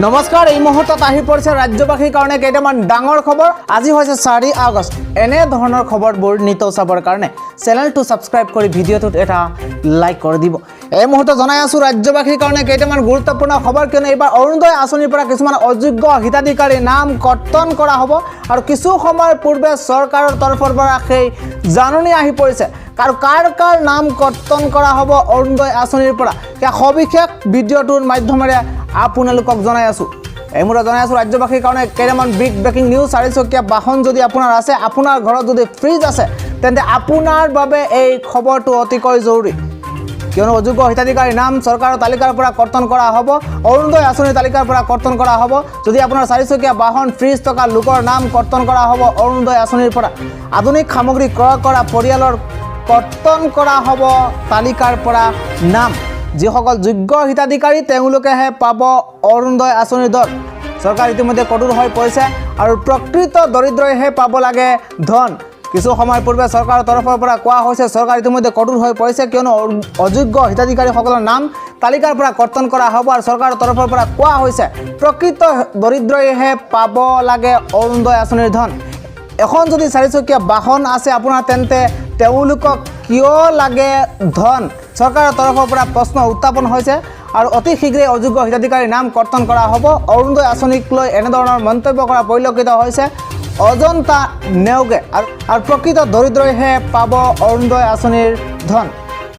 নমস্কাৰ এই মুহূৰ্তত আহি পৰিছে ৰাজ্যবাসীৰ কাৰণে কেইটামান ডাঙৰ খবৰ। আজি হৈছে 4 আগষ্ট। এনে ধৰণৰ খবৰবোৰ নিতৌ চাবৰ কাৰণে চেনেলটো সাবস্ক্ৰাইব কৰি ভিডিঅ'টোত এটা লাইক কৰি দিব। এই মুহূৰ্তত জনাই আছো ৰাজ্যবাসীৰ কাৰণে কেইটামান গুৰুত্বপূৰ্ণ খবৰ, কিয়নো এইবাৰ অৰুণোদয় আঁচনিৰ পৰা কিছুমান অযোগ্য হিতাধিকাৰীৰ নাম কৰ্তন কৰা হ'ব আৰু কিছু সময়ৰ পূৰ্বে চৰকাৰৰ তৰফৰ পৰা সেই জাননী আহি পৰিছে। কাৰ কাৰ নাম কৰ্তন কৰা হ'ব অৰুণোদয় আঁচনিৰ পৰা, সেই সবিশেষ ভিডিঅ'টোৰ মাধ্যমেৰে আপোনালোকক জনাই আছো। এই মুহূৰ্তত জনাই আছো ৰাজ্যবাসীৰ কাৰণে কেইটামান বিগ ব্ৰেকিং নিউজ। 4চকীয়া বাহন যদি আপোনাৰ আছে, আপোনাৰ ঘৰত যদি ফ্ৰিজ আছে, তেন্তে আপোনাৰ বাবে এই খবৰটো অতিকৈ জৰুৰী, কিয়নো অযোগ্য হিতাধিকাৰীৰ নাম চৰকাৰৰ তালিকাৰ পৰা কৰ্তন কৰা হ'ব, অৰুণোদয় আঁচনিৰ তালিকাৰ পৰা কৰ্তন কৰা হ'ব। যদি আপোনাৰ 4চকীয়া বাহন ফ্ৰিজ থকা লোকৰ নাম কৰ্তন কৰা হ'ব অৰুণোদয় আঁচনিৰ পৰা। আধুনিক সামগ্ৰী ক্ৰয় কৰা পৰিয়ালৰ কৰ্তন কৰা হ'ব তালিকাৰ পৰা নাম। যিসকল যোগ্য হিতাধিকাৰী তেওঁলোকেহে পাব অৰুণোদয় আঁচনিৰ দৰ। চৰকাৰ ইতিমধ্যে কঠোৰ হৈ পৰিছে আৰু প্ৰকৃত দৰিদ্ৰইহে পাব লাগে ধন। কিছু সময় পূৰ্বে চৰকাৰৰ তৰফৰ পৰা কোৱা হৈছে চৰকাৰ ইতিমধ্যে কঠোৰ হৈ পৰিছে, কিয়নো অযোগ্য হিতাধিকাৰীসকলৰ নাম তালিকাৰ পৰা কৰ্তন কৰা হ'ব আৰু চৰকাৰৰ তৰফৰ পৰা কোৱা হৈছে প্ৰকৃত দৰিদ্ৰইহে পাব লাগে অৰুণোদয় আঁচনিৰ ধন। এখন যদি 4চকীয়া বাহন আছে আপোনাৰ, তেন্তে তেওঁলোকক কিয় লাগে ধন? চৰকাৰৰ তৰফৰ পৰা প্ৰশ্ন উত্থাপন হৈছে আৰু অতি শীঘ্ৰেই অযোগ্য হিতাধিকাৰীৰ নাম কৰ্তন কৰা হ'ব। অৰুণোদয় আঁচনিক লৈ এনেধৰণৰ মন্তব্য কৰা পৰিলক্ষিত হৈছে অজন্তা নেওগে আৰু প্ৰকৃত দৰিদ্ৰইহে পাব অৰুণোদয় আঁচনিৰ ধন।